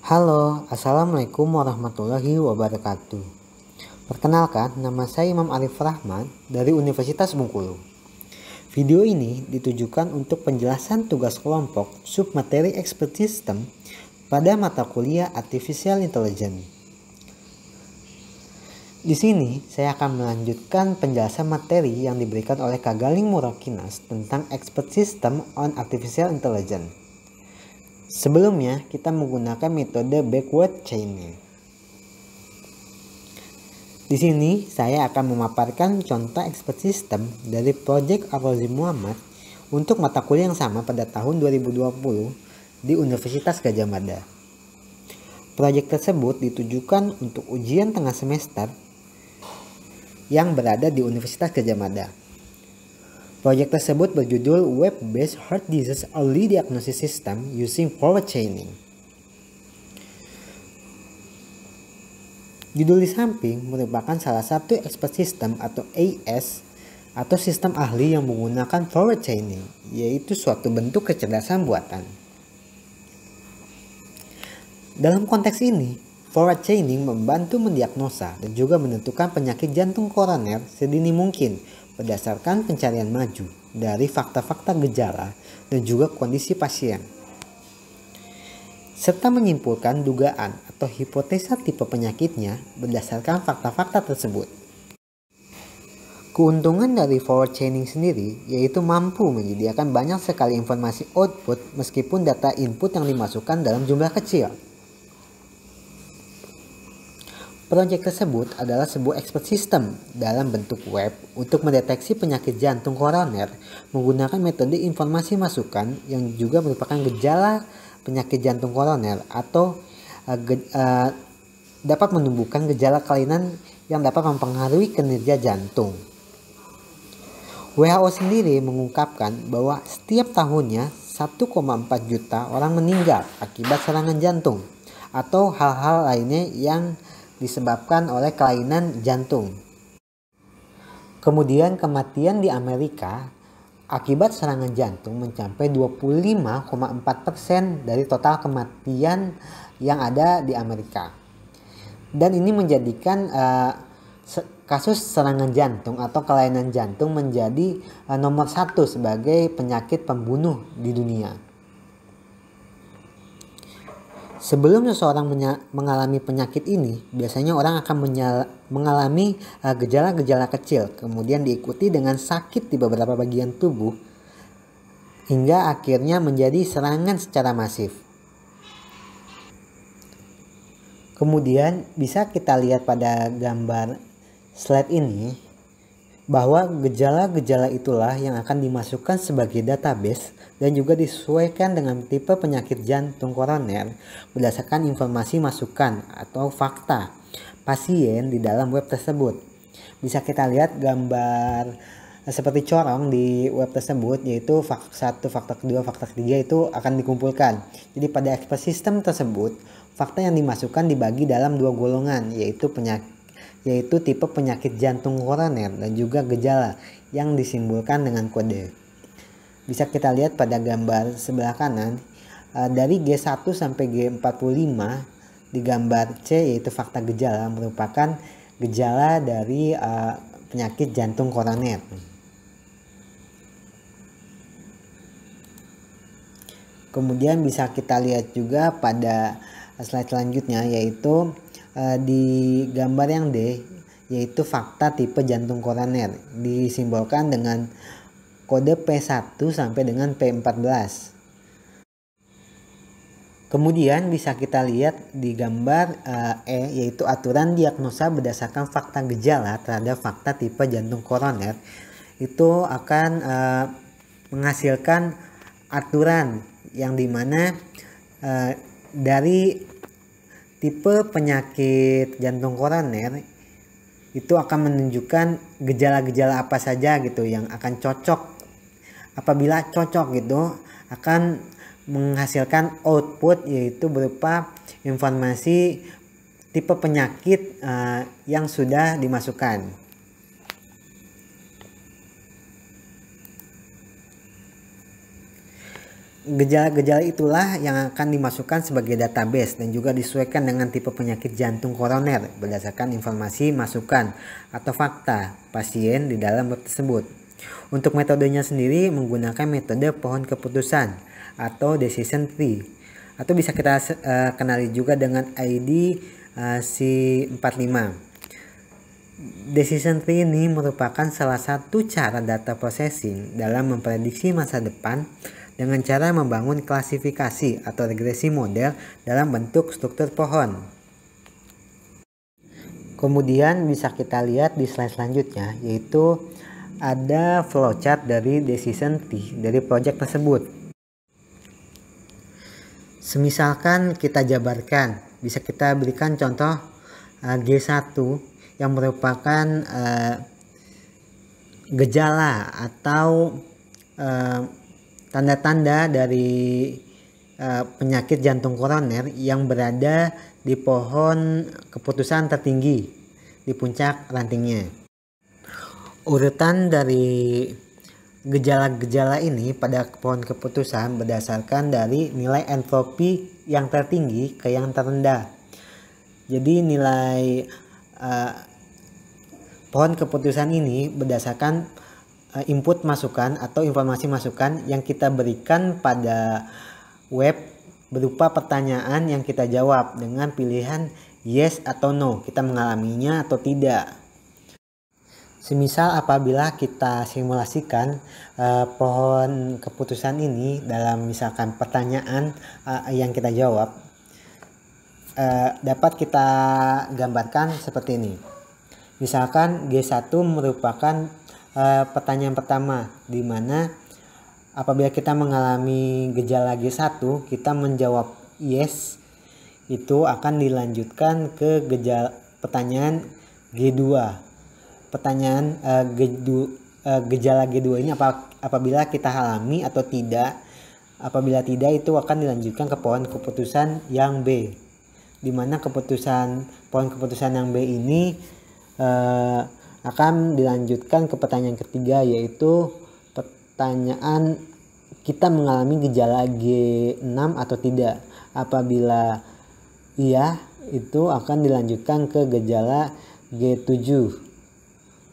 Halo, Assalamualaikum warahmatullahi wabarakatuh. Perkenalkan, nama saya Imam Arif Rahman dari Universitas Bengkulu. Video ini ditujukan untuk penjelasan tugas kelompok submateri expert system pada mata kuliah Artificial Intelligence. Di sini, saya akan melanjutkan penjelasan materi yang diberikan oleh Kak Galing Murakinas tentang expert system on Artificial Intelligence. Sebelumnya, kita menggunakan metode backward chaining. Di sini, saya akan memaparkan contoh expert system dari Project Ar-Razi Muhammad untuk mata kuliah yang sama pada tahun 2020 di Universitas Gadjah Mada. Proyek tersebut ditujukan untuk ujian tengah semester yang berada di Universitas Gadjah Mada. Proyek tersebut berjudul Web-Based Heart Disease Early Diagnosis System Using Forward Chaining. Judul di samping merupakan salah satu expert system atau AS atau sistem ahli yang menggunakan forward chaining, yaitu suatu bentuk kecerdasan buatan. Dalam konteks ini, forward chaining membantu mendiagnosa dan juga menentukan penyakit jantung koroner sedini mungkin berdasarkan pencarian maju dari fakta-fakta gejala dan juga kondisi pasien, serta menyimpulkan dugaan atau hipotesa tipe penyakitnya berdasarkan fakta-fakta tersebut. Keuntungan dari forward chaining sendiri yaitu mampu menyediakan banyak sekali informasi output meskipun data input yang dimasukkan dalam jumlah kecil. Proyek tersebut adalah sebuah expert system dalam bentuk web untuk mendeteksi penyakit jantung koroner menggunakan metode informasi masukan yang juga merupakan gejala penyakit jantung koroner atau dapat menumbuhkan gejala kelainan yang dapat mempengaruhi kinerja jantung. WHO sendiri mengungkapkan bahwa setiap tahunnya 1,4 juta orang meninggal akibat serangan jantung atau hal-hal lainnya yang disebabkan oleh kelainan jantung. Kemudian kematian di Amerika akibat serangan jantung mencapai 25,4% dari total kematian yang ada di Amerika. Dan ini menjadikan kasus serangan jantung atau kelainan jantung menjadi nomor 1 sebagai penyakit pembunuh di dunia. Sebelum seseorang mengalami penyakit ini, biasanya orang akan mengalami gejala-gejala kecil, kemudian diikuti dengan sakit di beberapa bagian tubuh, hingga akhirnya menjadi serangan secara masif. Kemudian bisa kita lihat pada gambar slide ini, bahwa gejala-gejala itulah yang akan dimasukkan sebagai database dan juga disesuaikan dengan tipe penyakit jantung koroner berdasarkan informasi masukan atau fakta pasien di dalam web tersebut. Bisa kita lihat gambar seperti corong di web tersebut, yaitu fakta 1, fakta kedua, fakta ketiga itu akan dikumpulkan. Jadi pada expert system tersebut, fakta yang dimasukkan dibagi dalam 2 golongan, yaitu tipe penyakit jantung koroner dan juga gejala yang disimbolkan dengan kode. Bisa kita lihat pada gambar sebelah kanan, dari G1 sampai G45 di gambar C, yaitu fakta gejala, merupakan gejala dari penyakit jantung koroner. Kemudian bisa kita lihat juga pada slide selanjutnya, yaitu di gambar yang D, yaitu fakta tipe jantung koroner, disimbolkan dengan kode P1 sampai dengan P14. Kemudian bisa kita lihat di gambar E, yaitu aturan diagnosa berdasarkan fakta gejala terhadap fakta tipe jantung koroner. Itu akan menghasilkan aturan yang dimana dari tipe penyakit jantung koroner itu akan menunjukkan gejala-gejala apa saja gitu yang akan cocok. Apabila cocok gitu, akan menghasilkan output, yaitu berupa informasi tipe penyakit yang sudah dimasukkan. Gejala-gejala itulah yang akan dimasukkan sebagai database dan juga disesuaikan dengan tipe penyakit jantung koroner berdasarkan informasi masukan atau fakta pasien di dalam web tersebut. Untuk metodenya sendiri menggunakan metode pohon keputusan atau decision tree, atau bisa kita kenali juga dengan ID C45. Decision tree ini merupakan salah satu cara data processing dalam memprediksi masa depan dengan cara membangun klasifikasi atau regresi model dalam bentuk struktur pohon. Kemudian bisa kita lihat di slide selanjutnya, yaitu ada flowchart dari decision tree dari project tersebut. Semisalkan kita jabarkan, bisa kita berikan contoh G1 yang merupakan gejala atau tanda-tanda dari penyakit jantung koroner yang berada di pohon keputusan tertinggi di puncak rantingnya. Urutan dari gejala-gejala ini pada pohon keputusan berdasarkan dari nilai entropi yang tertinggi ke yang terendah. Jadi nilai pohon keputusan ini berdasarkan input masukan atau informasi masukan yang kita berikan pada web berupa pertanyaan yang kita jawab dengan pilihan yes atau no, kita mengalaminya atau tidak. Semisal apabila kita simulasikan pohon keputusan ini dalam misalkan pertanyaan yang kita jawab, dapat kita gambarkan seperti ini. Misalkan G1 merupakan pertanyaan pertama, di mana apabila kita mengalami gejala G1, kita menjawab yes, itu akan dilanjutkan ke pertanyaan G2. Pertanyaan gejala G2 ini apabila kita alami atau tidak. Apabila tidak, itu akan dilanjutkan ke pohon keputusan yang B, di mana pohon keputusan yang B ini akan dilanjutkan ke pertanyaan ketiga, yaitu pertanyaan kita mengalami gejala G6 atau tidak. Apabila iya, itu akan dilanjutkan ke gejala G7.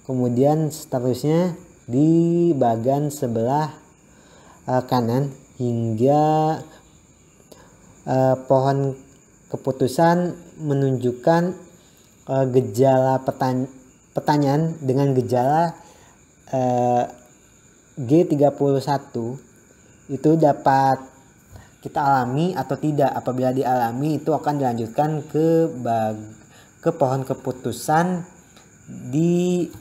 Kemudian seterusnya di bagian sebelah kanan hingga pohon keputusan menunjukkan gejala pertanyaan dengan gejala G31 itu dapat kita alami atau tidak. Apabila dialami, itu akan dilanjutkan ke pohon keputusan di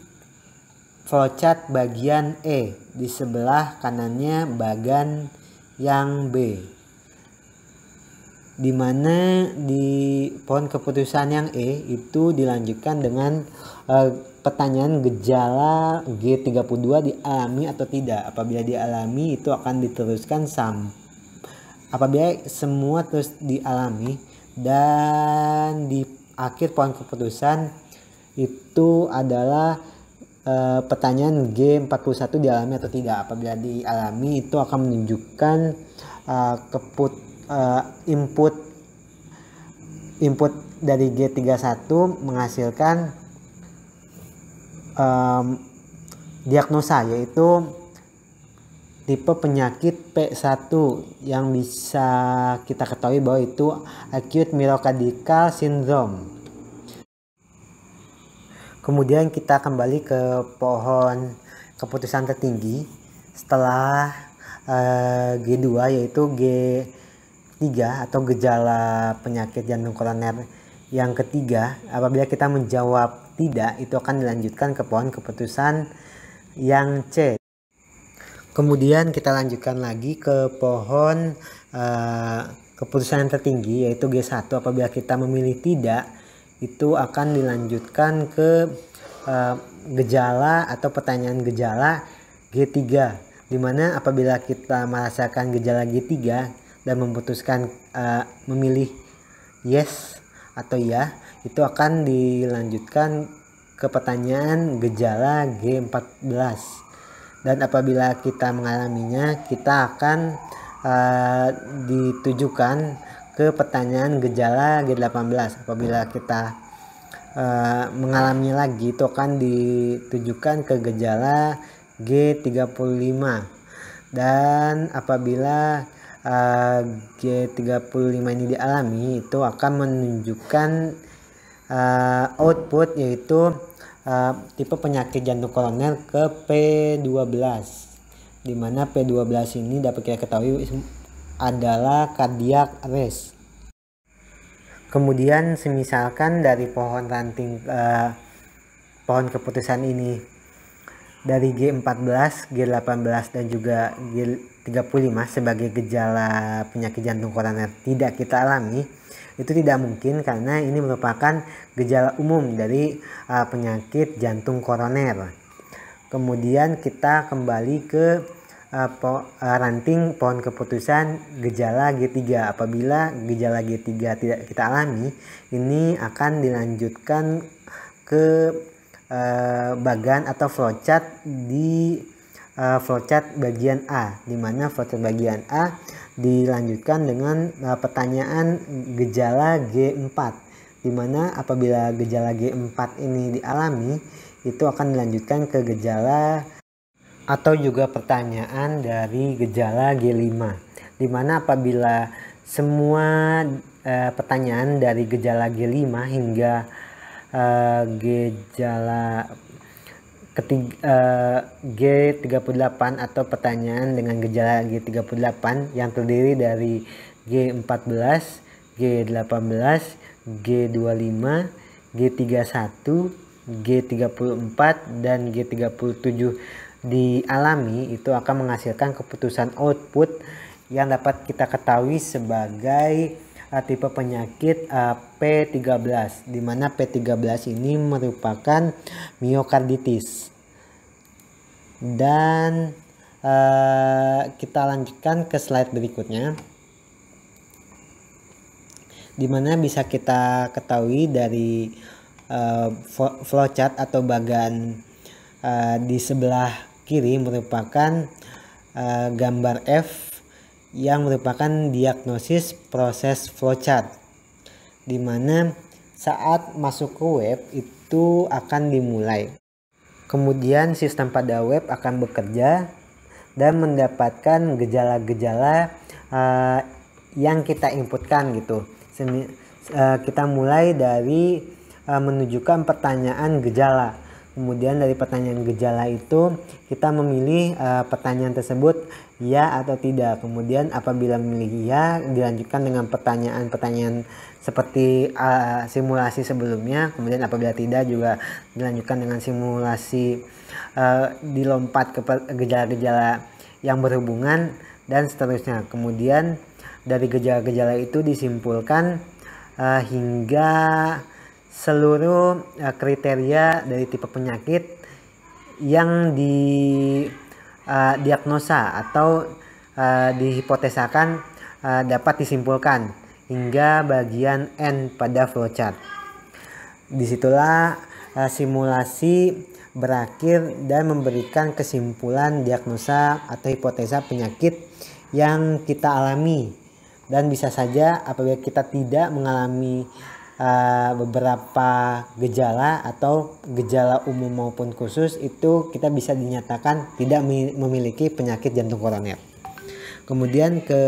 flowchart bagian E, di sebelah kanannya bagian yang B, di mana di pohon keputusan yang E itu dilanjutkan dengan pertanyaan gejala G32 dialami atau tidak. Apabila dialami, itu akan diteruskan apabila semua terus dialami, dan di akhir pohon keputusan itu adalah pertanyaan G41 dialami atau tidak. Apabila dialami, itu akan menunjukkan input dari G31 menghasilkan diagnosa, yaitu tipe penyakit P1 yang bisa kita ketahui bahwa itu acute myocardial syndrome. Kemudian kita kembali ke pohon keputusan tertinggi setelah G2, yaitu G3 atau gejala penyakit jantung koroner yang ketiga. Apabila kita menjawab tidak, itu akan dilanjutkan ke pohon keputusan yang C. Kemudian kita lanjutkan lagi ke pohon keputusan yang tertinggi, yaitu G1. Apabila kita memilih tidak, itu akan dilanjutkan ke gejala atau pertanyaan gejala G3, di mana apabila kita merasakan gejala G3 dan memutuskan memilih yes atau ya, itu akan dilanjutkan ke pertanyaan gejala G14. Dan apabila kita mengalaminya, kita akan ditujukan ke pertanyaan gejala G18. Apabila kita mengalami lagi, itu akan ditujukan ke gejala G35. Dan apabila G35 ini dialami, itu akan menunjukkan output, yaitu tipe penyakit jantung koroner ke P12, di mana P12 ini dapat kita ketahui adalah cardiac arrest. Kemudian semisalkan dari pohon ranting pohon keputusan ini dari G14, G18 dan juga G35 sebagai gejala penyakit jantung koroner tidak kita alami, itu tidak mungkin karena ini merupakan gejala umum dari penyakit jantung koroner. Kemudian kita kembali ke ranting pohon keputusan gejala G3. Apabila gejala G3 tidak kita alami, ini akan dilanjutkan ke bagan atau flowchart di flowchart bagian A, di mana flowchart bagian A dilanjutkan dengan pertanyaan gejala G4, di mana apabila gejala G4 ini dialami, itu akan dilanjutkan ke gejala atau juga pertanyaan dari gejala G5, di mana apabila semua pertanyaan dari gejala G5 hingga gejala G38 atau pertanyaan dengan gejala G38 yang terdiri dari G14, G18, G25, G31, G34 dan G37 dialami, itu akan menghasilkan keputusan output yang dapat kita ketahui sebagai tipe penyakit P13, di mana P13 ini merupakan miokarditis. Dan kita lanjutkan ke slide berikutnya, di mana bisa kita ketahui dari flowchart atau bagan di sebelah kiri merupakan gambar F yang merupakan diagnosis proses flowchart, di mana saat masuk ke web itu akan dimulai. Kemudian sistem pada web akan bekerja dan mendapatkan gejala-gejala yang kita inputkan gitu. Kita mulai dari menunjukkan pertanyaan gejala. Kemudian dari pertanyaan gejala itu kita memilih pertanyaan tersebut ya atau tidak. Kemudian apabila memilih ya, dilanjutkan dengan pertanyaan-pertanyaan seperti simulasi sebelumnya. Kemudian apabila tidak, juga dilanjutkan dengan simulasi dilompat ke gejala-gejala yang berhubungan dan seterusnya. Kemudian dari gejala-gejala itu disimpulkan hingga seluruh kriteria dari tipe penyakit yang diagnosa atau dihipotesakan dapat disimpulkan hingga bagian N pada flowchart. Disitulah simulasi berakhir dan memberikan kesimpulan diagnosa atau hipotesa penyakit yang kita alami. Dan bisa saja apabila kita tidak mengalami beberapa gejala atau gejala umum maupun khusus, itu kita bisa dinyatakan tidak memiliki penyakit jantung koroner. Kemudian ke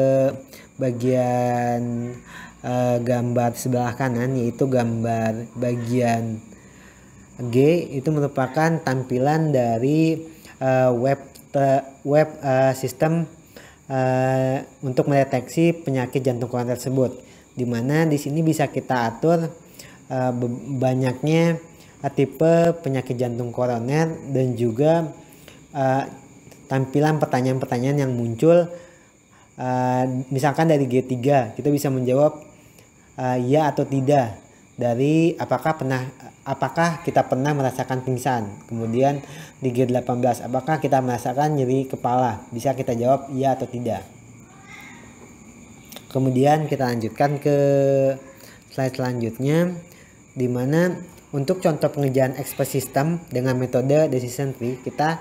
bagian gambar sebelah kanan, yaitu gambar bagian G, itu merupakan tampilan dari web sistem untuk mendeteksi penyakit jantung koroner tersebut, di mana di sini bisa kita atur banyaknya tipe penyakit jantung koroner dan juga tampilan pertanyaan-pertanyaan yang muncul. Misalkan dari G3 kita bisa menjawab ya atau tidak dari apakah kita pernah merasakan pingsan. Kemudian di G18 apakah kita merasakan nyeri kepala, bisa kita jawab ya atau tidak. Kemudian kita lanjutkan ke slide selanjutnya, di mana untuk contoh pengerjaan expert system dengan metode decision tree, kita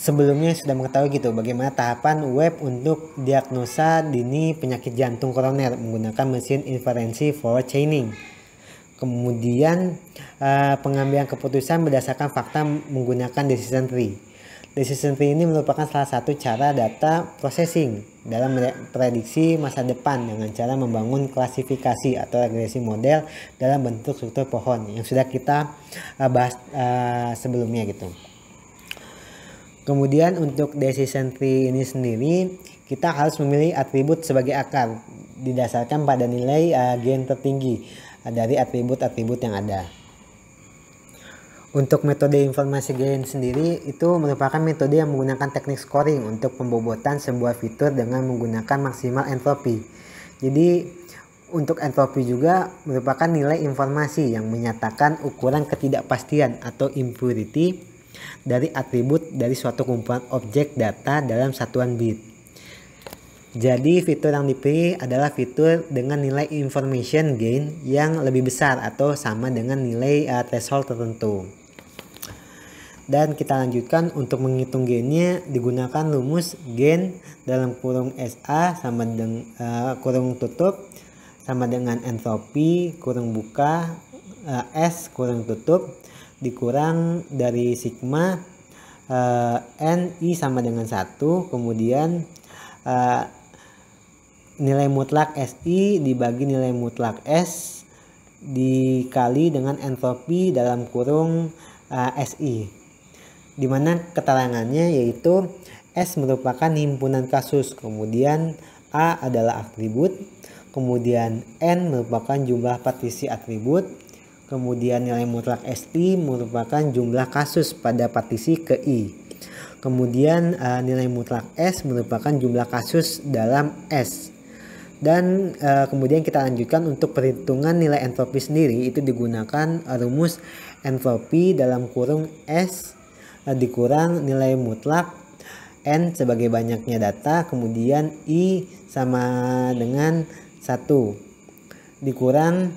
sebelumnya sudah mengetahui gitu bagaimana tahapan web untuk diagnosa dini penyakit jantung koroner menggunakan mesin inferensi forward chaining. Kemudian pengambilan keputusan berdasarkan fakta menggunakan decision tree. Decision tree ini merupakan salah satu cara data processing dalam prediksi masa depan dengan cara membangun klasifikasi atau regresi model dalam bentuk struktur pohon yang sudah kita bahas sebelumnya gitu. Kemudian untuk decision tree ini sendiri kita harus memilih atribut sebagai akar didasarkan pada nilai gain tertinggi dari atribut-atribut yang ada. Untuk metode informasi gain sendiri itu merupakan metode yang menggunakan teknik scoring untuk pembobotan sebuah fitur dengan menggunakan maksimal entropi. Jadi untuk entropi juga merupakan nilai informasi yang menyatakan ukuran ketidakpastian atau impurity dari atribut dari suatu kumpulan objek data dalam satuan bit. Jadi fitur yang dipilih adalah fitur dengan nilai information gain yang lebih besar atau sama dengan nilai threshold tertentu. Dan kita lanjutkan untuk menghitung gainnya digunakan rumus gain dalam kurung SA sama dengan kurung tutup sama dengan entropi kurung buka S kurung tutup dikurang dari sigma NI sama dengan 1, kemudian nilai mutlak SI dibagi nilai mutlak S dikali dengan entropi dalam kurung SI, di mana keterangannya yaitu S merupakan himpunan kasus, kemudian A adalah atribut, kemudian N merupakan jumlah partisi atribut, kemudian nilai mutlak SI merupakan jumlah kasus pada partisi ke I, kemudian nilai mutlak S merupakan jumlah kasus dalam S. Dan kemudian kita lanjutkan untuk perhitungan nilai entropi sendiri itu digunakan rumus entropi dalam kurung S dikurang nilai mutlak N sebagai banyaknya data, kemudian I sama dengan 1 dikurang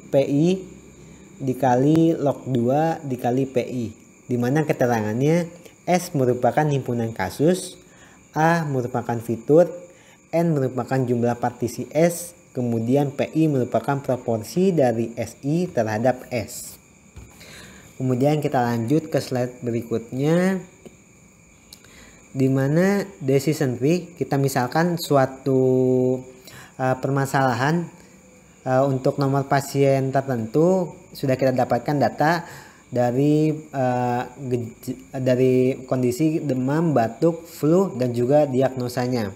PI dikali log 2 dikali PI, di mana keterangannya S merupakan himpunan kasus, A merupakan fitur, N merupakan jumlah partisi S, kemudian PI merupakan proporsi dari SI terhadap S. Kemudian kita lanjut ke slide berikutnya, di mana decision tree kita misalkan suatu permasalahan untuk nomor pasien tertentu sudah kita dapatkan data dari kondisi demam, batuk, flu dan juga diagnosanya.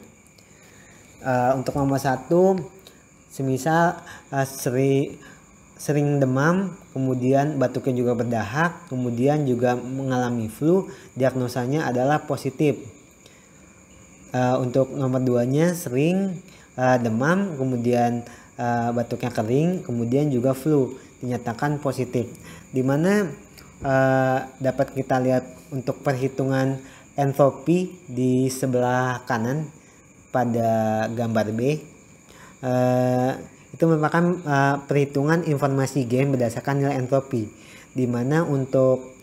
Untuk nomor 1 semisal sering demam, kemudian batuknya juga berdahak, kemudian juga mengalami flu, diagnosanya adalah positif. Untuk nomor 2-nya sering demam, kemudian batuknya kering, kemudian juga flu, dinyatakan positif. Dimana dapat kita lihat untuk perhitungan entropi di sebelah kanan pada gambar B. Itu merupakan perhitungan informasi gain berdasarkan nilai entropi, di mana untuk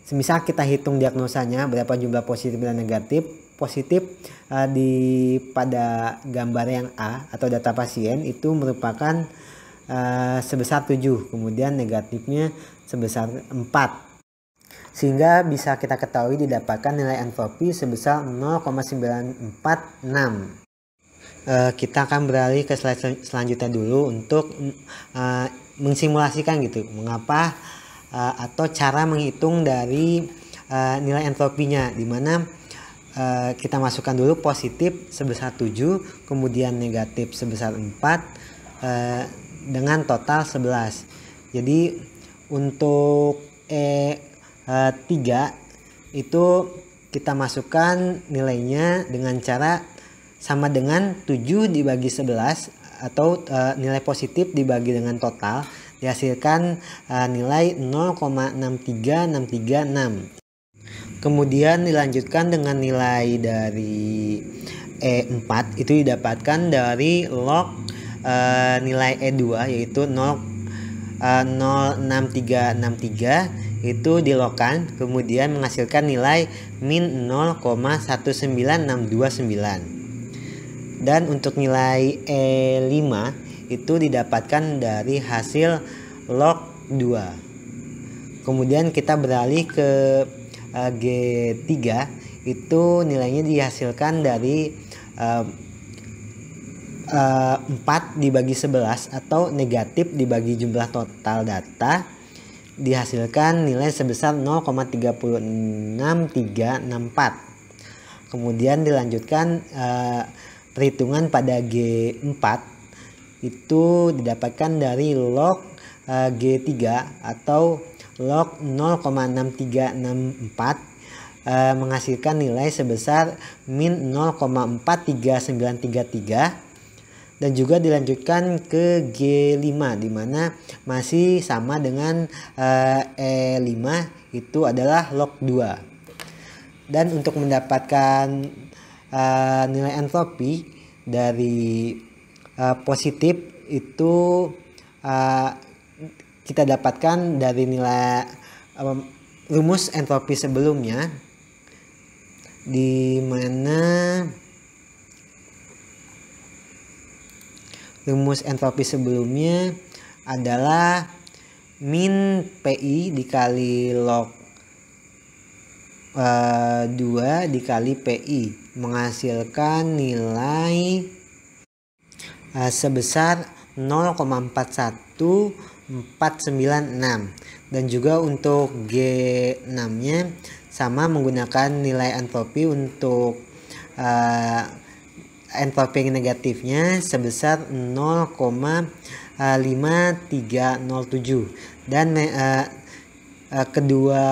semisal kita hitung diagnosanya berapa jumlah positif dan negatif. Positif pada gambar yang A atau data pasien itu merupakan sebesar 7, kemudian negatifnya sebesar 4, sehingga bisa kita ketahui didapatkan nilai entropi sebesar 0,946. Kita akan beralih ke slide selanjutnya dulu untuk mensimulasikan gitu mengapa atau cara menghitung dari nilai entropinya, di mana kita masukkan dulu positif sebesar 7, kemudian negatif sebesar 4 dengan total 11. Jadi untuk E3 itu kita masukkan nilainya dengan cara sama dengan 7 dibagi 11 atau nilai positif dibagi dengan total, dihasilkan nilai 0,63636. Kemudian dilanjutkan dengan nilai dari E4 itu didapatkan dari log nilai E2 yaitu 0,06363 itu dilokkan, kemudian menghasilkan nilai min 0,19629. Dan untuk nilai E5 itu didapatkan dari hasil log 2. Kemudian kita beralih ke G3, itu nilainya dihasilkan dari 4 dibagi 11 atau negatif dibagi jumlah total data, dihasilkan nilai sebesar 0,363364. Kemudian dilanjutkan perhitungan pada G4 itu didapatkan dari log G3 atau log 0,6364 menghasilkan nilai sebesar min 0,43933. Dan juga dilanjutkan ke G5 di mana masih sama dengan E5, itu adalah log 2. Dan untuk mendapatkan nilai entropi dari positif itu kita dapatkan dari nilai rumus entropi sebelumnya, di mana rumus entropi sebelumnya adalah min PI dikali log 2 dikali PI menghasilkan nilai sebesar 0,41496. Dan juga untuk G6 nya sama menggunakan nilai entropi untuk entropi negatifnya sebesar 0,5307. Dan kedua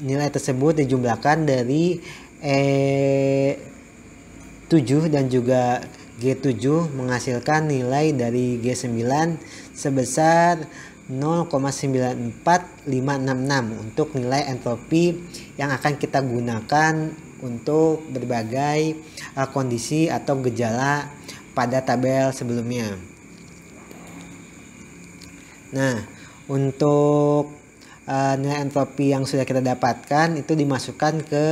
nilai tersebut dijumlahkan dari E7 dan juga G7 menghasilkan nilai dari G9 sebesar 0,94566 untuk nilai entropi yang akan kita gunakan untuk berbagai kondisi atau gejala pada tabel sebelumnya. Nah, untuk nilai entropi yang sudah kita dapatkan itu dimasukkan ke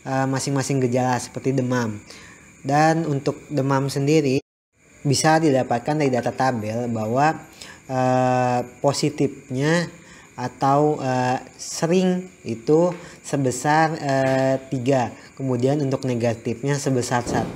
masing-masing gejala seperti demam. Dan untuk demam sendiri bisa didapatkan dari data tabel bahwa positifnya atau sering itu sebesar 3. Kemudian untuk negatifnya sebesar 1.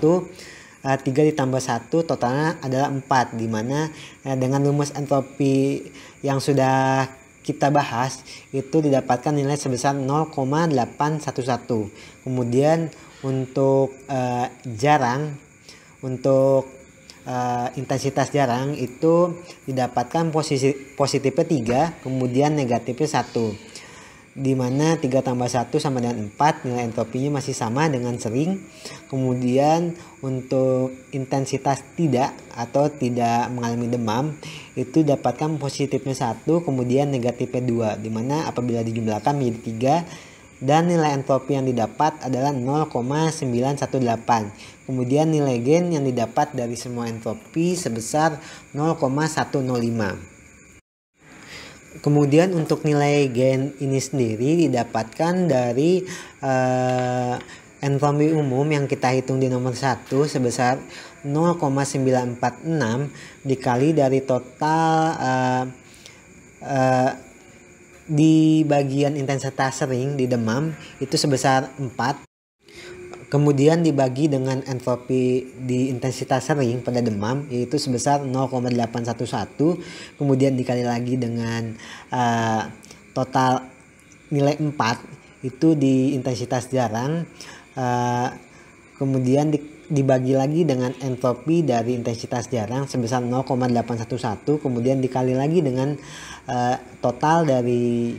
3 ditambah 1 totalnya adalah 4, dimana dengan rumus entropi yang sudah kita bahas itu didapatkan nilai sebesar 0,811. Kemudian untuk jarang, untuk intensitas jarang itu didapatkan positifnya 3, kemudian negatifnya 1, dimana 3 tambah 1 sama dengan 4, nilai entropinya masih sama dengan sering. Kemudian untuk intensitas tidak atau tidak mengalami demam itu dapatkan positifnya 1, kemudian negatifnya 2, dimana apabila dijumlahkan menjadi 3 dan nilai entropi yang didapat adalah 0,918. Kemudian nilai gain yang didapat dari semua entropi sebesar 0,105. Kemudian untuk nilai gain ini sendiri didapatkan dari entropi umum yang kita hitung di nomor 1 sebesar 0,946 dikali dari total di bagian intensitas sering di demam itu sebesar 4. Kemudian dibagi dengan entropi di intensitas sering pada demam yaitu sebesar 0,811. Kemudian dikali lagi dengan total nilai 4 itu di intensitas jarang. Kemudian dibagi lagi dengan entropi dari intensitas jarang sebesar 0,811. Kemudian dikali lagi dengan total dari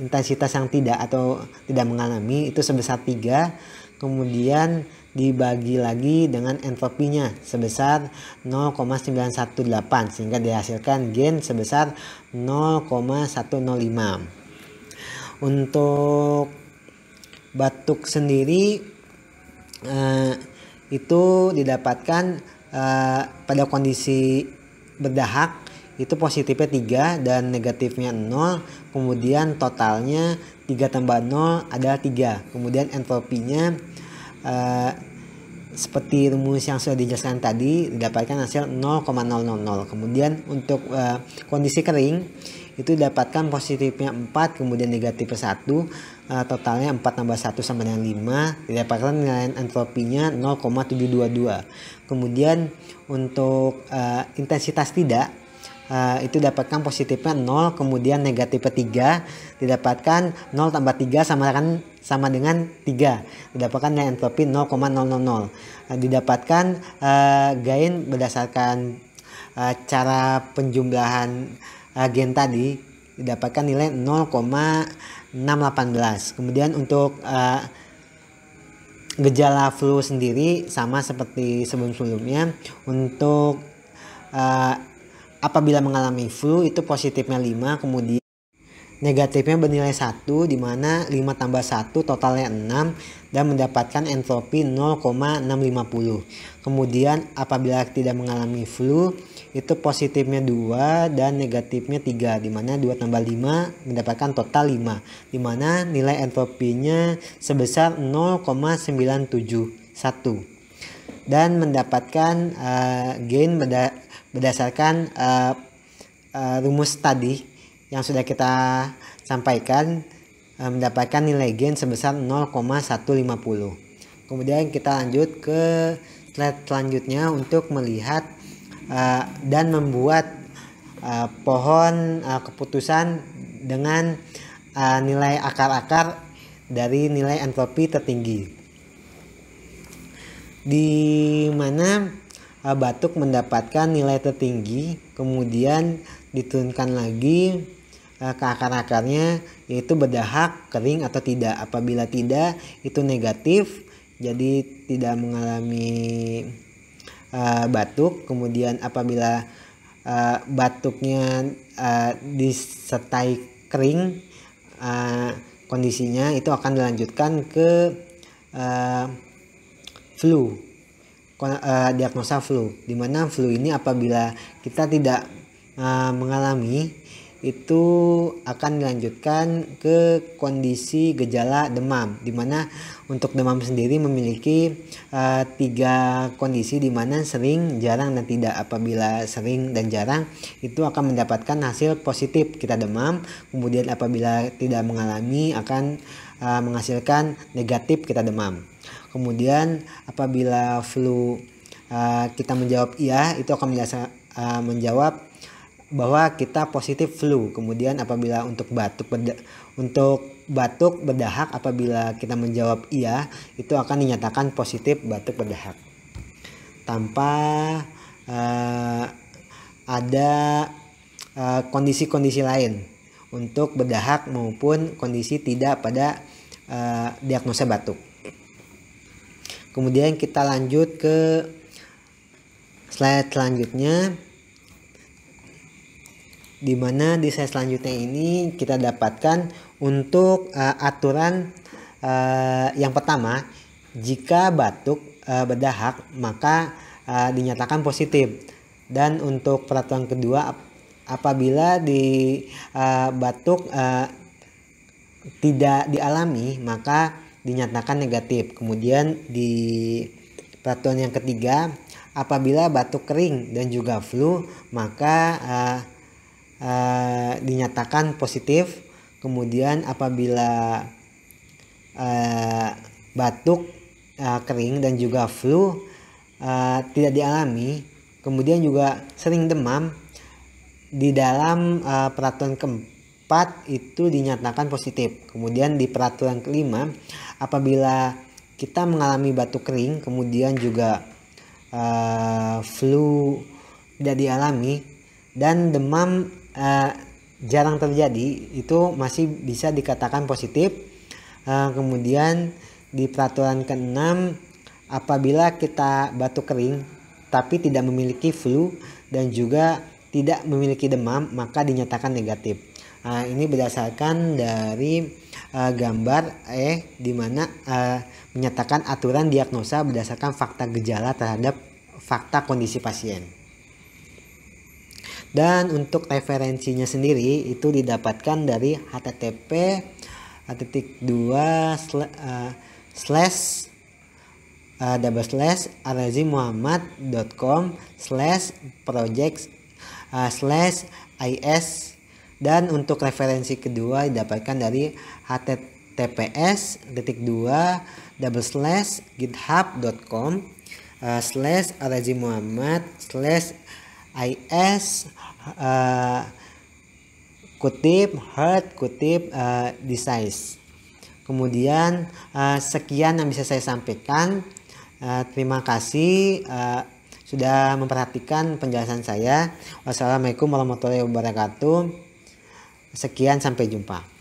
intensitas yang tidak atau tidak mengalami itu sebesar 3. Kemudian dibagi lagi dengan entropinya sebesar 0,918 sehingga dihasilkan gain sebesar 0,105. Untuk batuk sendiri itu didapatkan pada kondisi berdahak itu positifnya 3 dan negatifnya 0, kemudian totalnya 3 tambah 0 adalah 3. Kemudian entropinya seperti rumus yang sudah dijelaskan tadi, didapatkan hasil 0,000. Kemudian untuk kondisi kering itu didapatkan positifnya 4, kemudian negatifnya 1, totalnya 4 tambah 1 sama dengan 5, didapatkan nilai entropinya 0,722. Kemudian untuk intensitas tidak, itu dapatkan positifnya 0, kemudian negatifnya 3, didapatkan 0 tambah 3 sama dengan 3, didapatkan nilai entropi 0,000. Didapatkan gain berdasarkan cara penjumlahan gen tadi, didapatkan nilai 0,618. Kemudian untuk gejala flu sendiri sama seperti sebelum-sebelumnya. Untuk apabila mengalami flu itu positifnya 5, kemudian negatifnya bernilai 1, di mana 5 tambah 1 totalnya 6 dan mendapatkan entropi 0,650. Kemudian apabila tidak mengalami flu itu positifnya 2 dan negatifnya 3, di mana 2 tambah 5 mendapatkan total 5, di mana nilai entropinya sebesar 0,971 dan mendapatkan gain berdasarkan rumus tadi yang sudah kita sampaikan, mendapatkan nilai gain sebesar 0,150. Kemudian kita lanjut ke slide selanjutnya untuk melihat dan membuat pohon keputusan dengan nilai akar-akar dari nilai entropi tertinggi, di mana batuk mendapatkan nilai tertinggi, kemudian diturunkan lagi ke akar-akarnya, yaitu berdahak, kering atau tidak. Apabila tidak itu negatif, jadi tidak mengalami batuk. Kemudian apabila batuknya disertai kering kondisinya, itu akan dilanjutkan ke flu, diagnosa flu, dimana flu ini apabila kita tidak mengalami itu akan dilanjutkan ke kondisi gejala demam, dimana untuk demam sendiri memiliki 3 kondisi, dimana sering, jarang, dan tidak. Apabila sering dan jarang itu akan mendapatkan hasil positif kita demam, kemudian apabila tidak mengalami akan menghasilkan negatif kita demam. Kemudian apabila flu kita menjawab iya, itu akan menjawab bahwa kita positif flu. Kemudian apabila untuk batuk berdahak, apabila kita menjawab iya, itu akan dinyatakan positif batuk berdahak tanpa ada kondisi-kondisi lain untuk berdahak maupun kondisi tidak pada diagnosa batuk. Kemudian kita lanjut ke slide selanjutnya, di mana di slide selanjutnya ini kita dapatkan untuk aturan yang pertama, jika batuk berdahak maka dinyatakan positif. Dan untuk peraturan kedua, apabila di batuk tidak dialami maka dinyatakan negatif. Kemudian di peraturan yang ketiga, apabila batuk kering dan juga flu maka dinyatakan positif. Kemudian apabila batuk kering dan juga flu tidak dialami, kemudian juga sering demam, di dalam peraturan keempat itu dinyatakan positif. Kemudian di peraturan kelima, apabila kita mengalami batuk kering kemudian juga flu tidak dialami dan demam jarang terjadi, itu masih bisa dikatakan positif. Kemudian di peraturan ke-6, apabila kita batuk kering tapi tidak memiliki flu dan juga tidak memiliki demam maka dinyatakan negatif. Ini berdasarkan dari gambar di mana menyatakan aturan diagnosa berdasarkan fakta gejala terhadap fakta kondisi pasien. Dan untuk referensinya sendiri itu didapatkan dari http://arazimuhammad.com/project/is. Dan untuk referensi kedua didapatkan dari https://github.com/arazimuhammad/is kutip heart kutip disease. Kemudian sekian yang bisa saya sampaikan. Terima kasih sudah memperhatikan penjelasan saya. Wassalamualaikum warahmatullahi wabarakatuh. Sekian, sampai jumpa.